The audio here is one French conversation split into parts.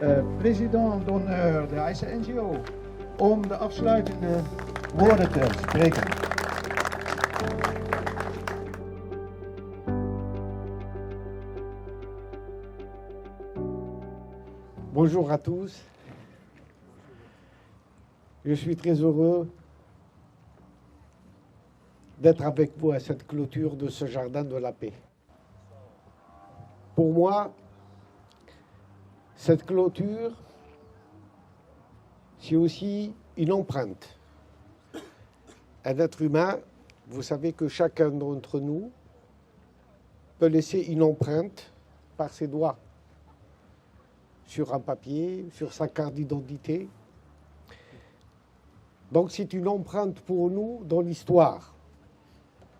de president-d'honneur, de ICNGO, om de afsluitende woorden te spreken. Bonjour à tous. Je suis très heureux d'être avec vous à cette clôture de ce jardin de la paix. Pour moi, cette clôture, c'est aussi une empreinte. Un être humain, vous savez que chacun d'entre nous peut laisser une empreinte par ses doigts sur un papier, sur sa carte d'identité. Donc c'est une empreinte pour nous dans l'histoire,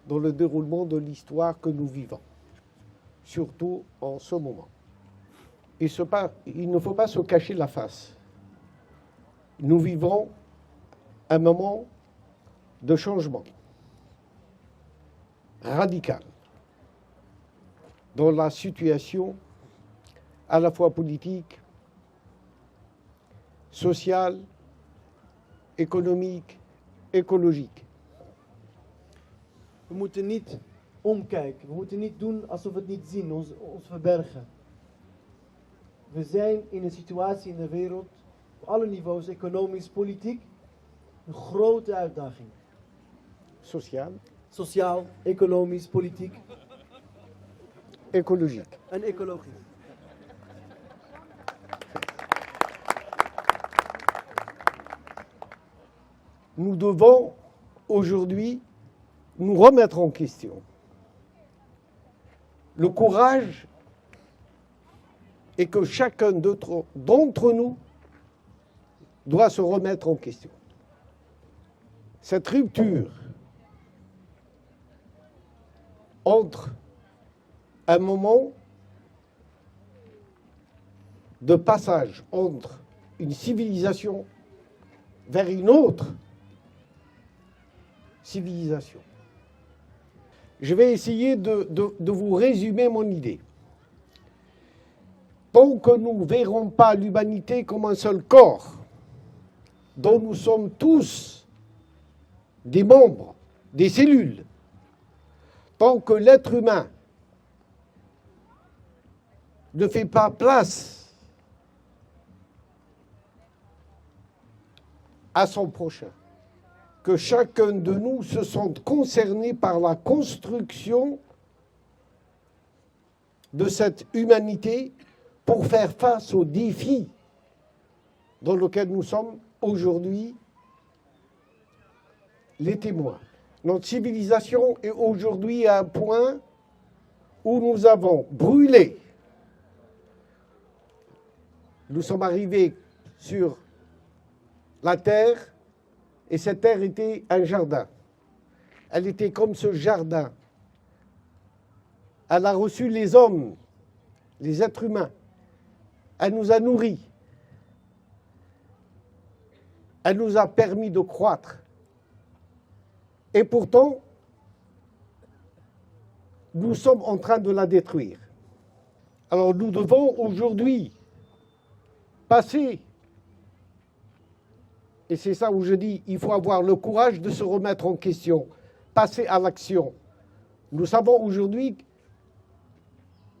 dans le déroulement de l'histoire que nous vivons, surtout en ce moment. Il ne faut pas se cacher la face. Nous vivons un moment de changement radical dans la situation à la fois politique, sociale, économique, écologique. We moeten niet omkijken. We moeten niet doen alsof we het niet zien, ons verbergen. We zijn in een situatie in de wereld, op alle niveaus, economisch, politiek, een grote uitdaging. Sociaal, economisch, politiek. Écologique. En ecologisch. Nous devons aujourd'hui nous remettre en question. Le courage est que chacun d'entre nous doit se remettre en question. Cette rupture entre un moment de passage entre une civilisation vers une autre civilisation. Je vais essayer de vous résumer mon idée. Tant que nous ne verrons pas l'humanité comme un seul corps, dont nous sommes tous des membres, des cellules, tant que l'être humain ne fait pas place à son prochain, que chacun de nous se sente concerné par la construction de cette humanité pour faire face aux défis dans lesquels nous sommes aujourd'hui les témoins. Notre civilisation est aujourd'hui à un point où nous avons brûlé. Nous sommes arrivés sur la terre et cette terre était un jardin. Elle était comme ce jardin. Elle a reçu les hommes, les êtres humains. Elle nous a nourris. Elle nous a permis de croître. Et pourtant, nous sommes en train de la détruire. Alors nous devons aujourd'hui passer, et c'est ça où je dis, il faut avoir le courage de se remettre en question, passer à l'action. Nous savons aujourd'hui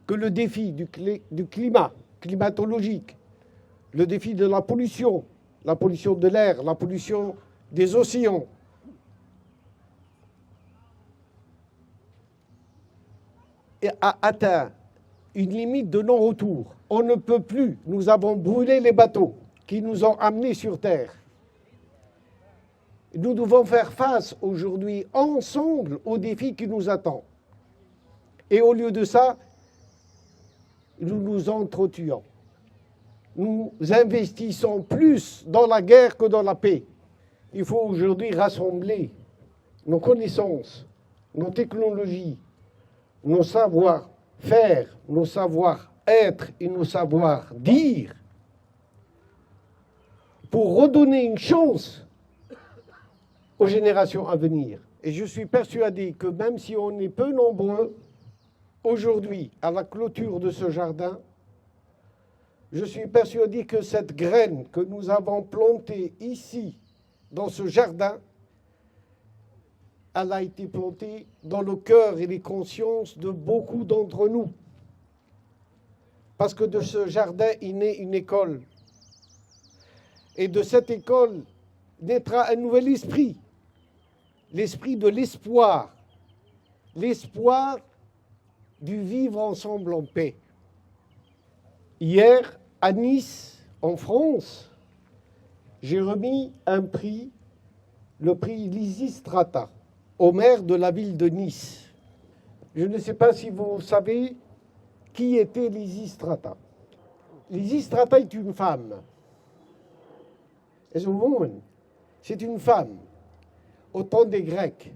que le défi du climat, climatologique, le défi de la pollution de l'air, la pollution des océans, a atteint une limite de non-retour. On ne peut plus, nous avons brûlé les bateaux qui nous ont amenés sur Terre. Nous devons faire face aujourd'hui ensemble aux défis qui nous attendent. Et au lieu de ça, nous nous entretuons. Nous investissons plus dans la guerre que dans la paix. Il faut aujourd'hui rassembler nos connaissances, nos technologies, nos savoir-faire, nos savoir-être et nos savoir-dire pour redonner une chance aux générations à venir. Et je suis persuadé que même si on est peu nombreux, aujourd'hui, à la clôture de ce jardin, Je suis persuadé que cette graine que nous avons plantée ici, dans ce jardin, elle a été plantée dans le cœur et les consciences de beaucoup d'entre nous. Parce que de ce jardin est née une école. Et de cette école naîtra un nouvel esprit. L'esprit de l'espoir. L'espoir du vivre ensemble en paix. Hier, à Nice, en France, j'ai remis un prix, le prix Lysistrata, au maire de la ville de Nice. Je ne sais pas si vous savez qui était Lysistrata. Lysistrata est une femme. Is a woman. C'est une femme. Au temps des Grecs.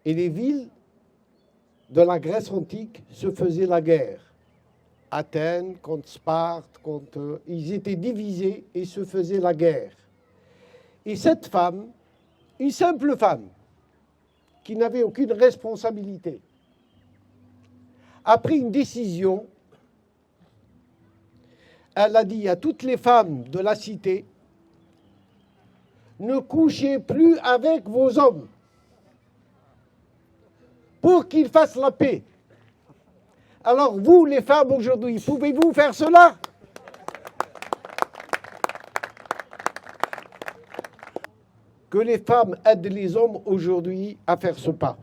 Et les villes de la Grèce antique se faisaient la guerre. Athènes contre Sparte, ils étaient divisés et se faisaient la guerre. Et cette femme, une simple femme, qui n'avait aucune responsabilité, a pris une décision. Elle a dit à toutes les femmes de la cité, ne couchez plus avec vos hommes pour qu'ils fassent la paix. Alors vous, les femmes, aujourd'hui, pouvez-vous faire cela? Que les femmes aident les hommes aujourd'hui à faire ce pas.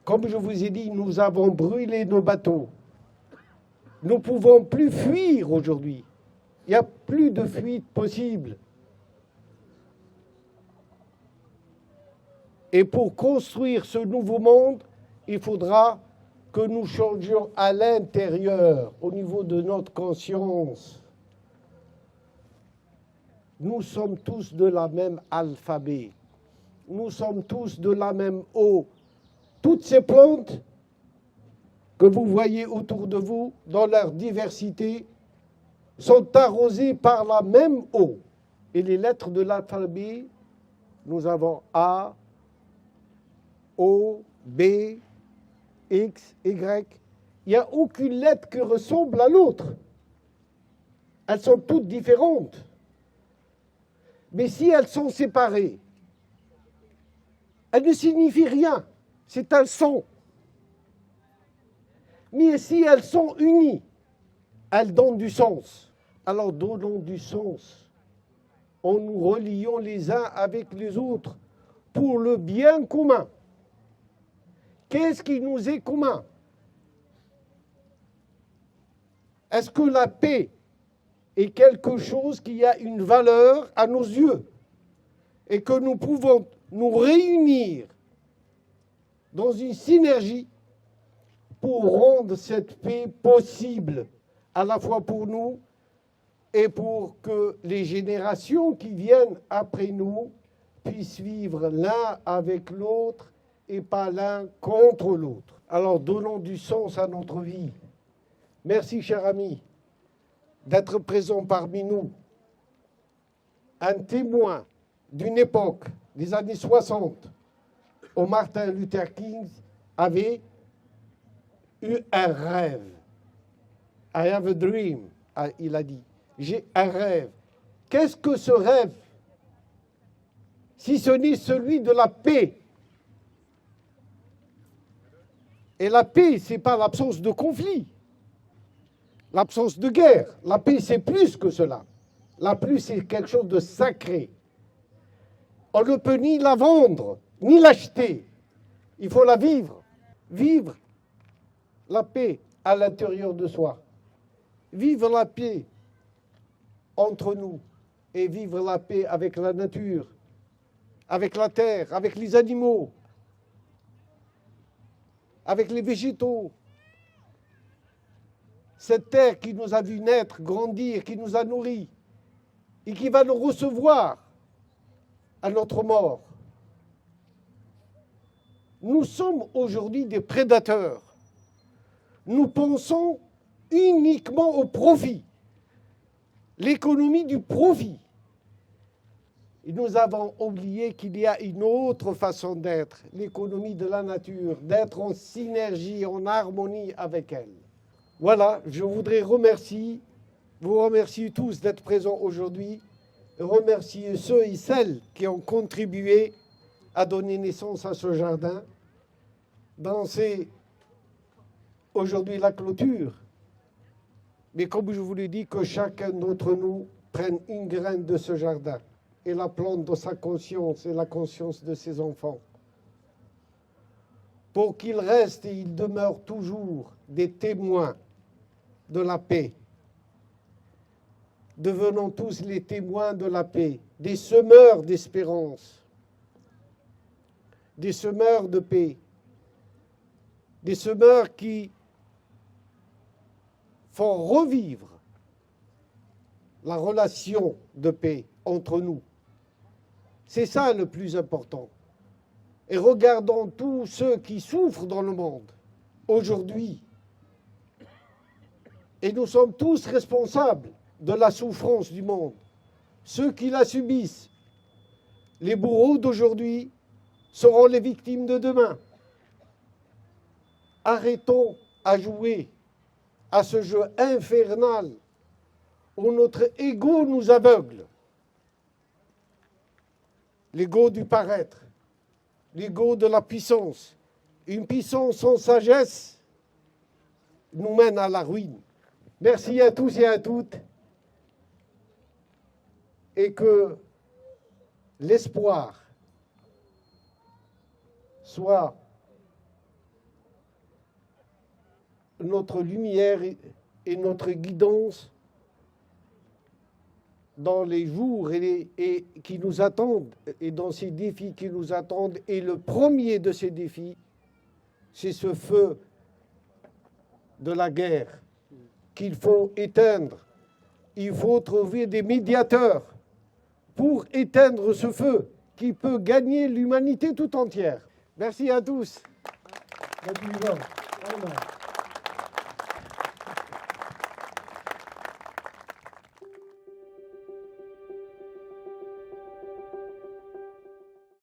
Comme je vous ai dit, nous avons brûlé nos bateaux. Nous ne pouvons plus fuir aujourd'hui. Il n'y a plus de fuite possible. Et pour construire ce nouveau monde, il faudra que nous changions à l'intérieur, au niveau de notre conscience. Nous sommes tous de la même alphabet. Nous sommes tous de la même eau. Toutes ces plantes que vous voyez autour de vous, dans leur diversité, sont arrosées par la même eau. Et les lettres de l'alphabet, nous avons A, O, B, X, Y. Il n'y a aucune lettre qui ressemble à l'autre. Elles sont toutes différentes. Mais si elles sont séparées, elles ne signifient rien. C'est un son. Mais si elles sont unies, elles donnent du sens. Alors donnons du sens en nous reliant les uns avec les autres pour le bien commun. Qu'est-ce qui nous est commun? Est-ce que la paix est quelque chose qui a une valeur à nos yeux et que nous pouvons nous réunir dans une synergie pour rendre cette paix possible, à la fois pour nous et pour que les générations qui viennent après nous puissent vivre l'un avec l'autre et pas l'un contre l'autre. Alors donnons du sens à notre vie. Merci, cher ami, d'être présent parmi nous. Un témoin d'une époque, des années 60, où Martin Luther King avait eu un rêve. I have a dream, il a dit. J'ai un rêve. Qu'est-ce que ce rêve? Si ce n'est celui de la paix. Et la paix, ce n'est pas l'absence de conflit, l'absence de guerre. La paix, c'est plus que cela. La paix, c'est quelque chose de sacré. On ne peut ni la vendre, ni l'acheter. Il faut la vivre. Vivre la paix à l'intérieur de soi. Vivre la paix entre nous et vivre la paix avec la nature, avec la terre, avec les animaux, avec les végétaux. Cette terre qui nous a vu naître, grandir, qui nous a nourris et qui va nous recevoir à notre mort. Nous sommes aujourd'hui des prédateurs. Nous pensons uniquement au profit, l'économie du profit. Et nous avons oublié qu'il y a une autre façon d'être, l'économie de la nature, d'être en synergie, en harmonie avec elle. Voilà, je voudrais vous remercier tous d'être présents aujourd'hui, remercier ceux et celles qui ont contribué à donner naissance à ce jardin. C'est aujourd'hui la clôture, mais comme je vous l'ai dit, que chacun d'entre nous prenne une graine de ce jardin et la plante dans sa conscience et la conscience de ses enfants, pour qu'ils restent et ils demeurent toujours des témoins de la paix. Devenons tous les témoins de la paix, des semeurs d'espérance, des semeurs de paix, des semeurs qui font revivre la relation de paix entre nous. C'est ça le plus important. Et regardons tous ceux qui souffrent dans le monde aujourd'hui. Et nous sommes tous responsables de la souffrance du monde. Ceux qui la subissent, les bourreaux d'aujourd'hui, seront les victimes de demain. Arrêtons à jouer à ce jeu infernal où notre ego nous aveugle. L'ego du paraître, l'ego de la puissance. Une puissance sans sagesse nous mène à la ruine. Merci à tous et à toutes. Et que l'espoir soit notre lumière et notre guidance dans les jours et qui nous attendent, et dans ces défis qui nous attendent. Et le premier de ces défis, c'est ce feu de la guerre qu'il faut éteindre. Il faut trouver des médiateurs pour éteindre ce feu qui peut gagner l'humanité tout entière. Merci à tous. Dank jullie wel. Allemaal.